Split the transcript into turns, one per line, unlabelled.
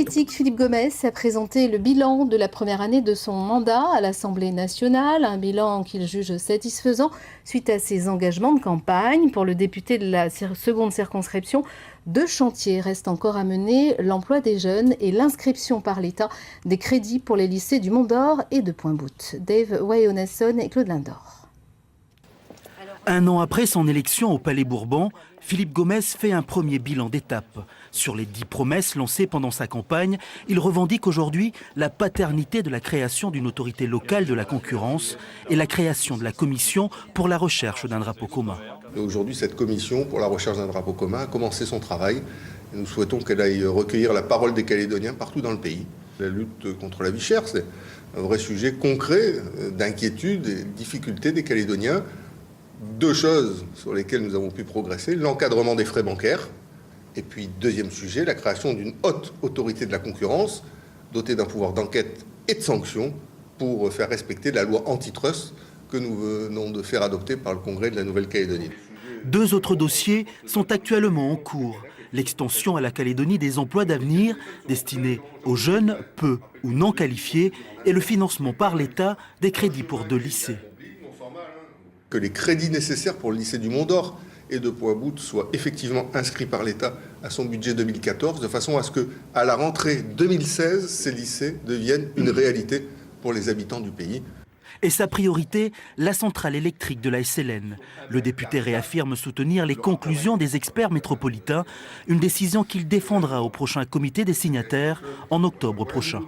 politique, Philippe Gomès a présenté le bilan de la première année de son mandat à l'Assemblée nationale, un bilan qu'il juge satisfaisant suite à ses engagements de campagne. Pour le député de la seconde circonscription, 2 chantiers restent encore à mener, l'emploi des jeunes et l'inscription par l'État des crédits pour les lycées du Mont-d'Or et de Pointe-Boute. Dave Wayonesson et Claude Lindor.
Un an après son élection au Palais Bourbon, Philippe Gomès fait un premier bilan d'étape. Sur les 10 promesses lancées pendant sa campagne, il revendique aujourd'hui la paternité de la création d'une autorité locale de la concurrence et la création de la commission pour la recherche d'un drapeau commun.
Aujourd'hui, cette commission pour la recherche d'un drapeau commun a commencé son travail. Et nous souhaitons qu'elle aille recueillir la parole des Calédoniens partout dans le pays. La lutte contre la vie chère, c'est un vrai sujet concret d'inquiétude et de difficulté des Calédoniens. 2 choses sur lesquelles nous avons pu progresser, l'encadrement des frais bancaires, et puis deuxième sujet, la création d'une haute autorité de la concurrence, dotée d'un pouvoir d'enquête et de sanction pour faire respecter la loi antitrust que nous venons de faire adopter par le Congrès de la Nouvelle-Calédonie.
2 autres dossiers sont actuellement en cours. L'extension à la Calédonie des emplois d'avenir destinés aux jeunes peu ou non qualifiés et le financement par l'État des crédits pour 2 lycées.
Que les crédits nécessaires pour le lycée du Mont-d'Or et de Pointe-Boute soient effectivement inscrits par l'État à son budget 2014, de façon à ce qu'à la rentrée 2016, ces lycées deviennent une réalité pour les habitants du pays.
Et sa priorité, la centrale électrique de la SLN. Le député réaffirme soutenir les conclusions des experts métropolitains, une décision qu'il défendra au prochain comité des signataires en octobre prochain.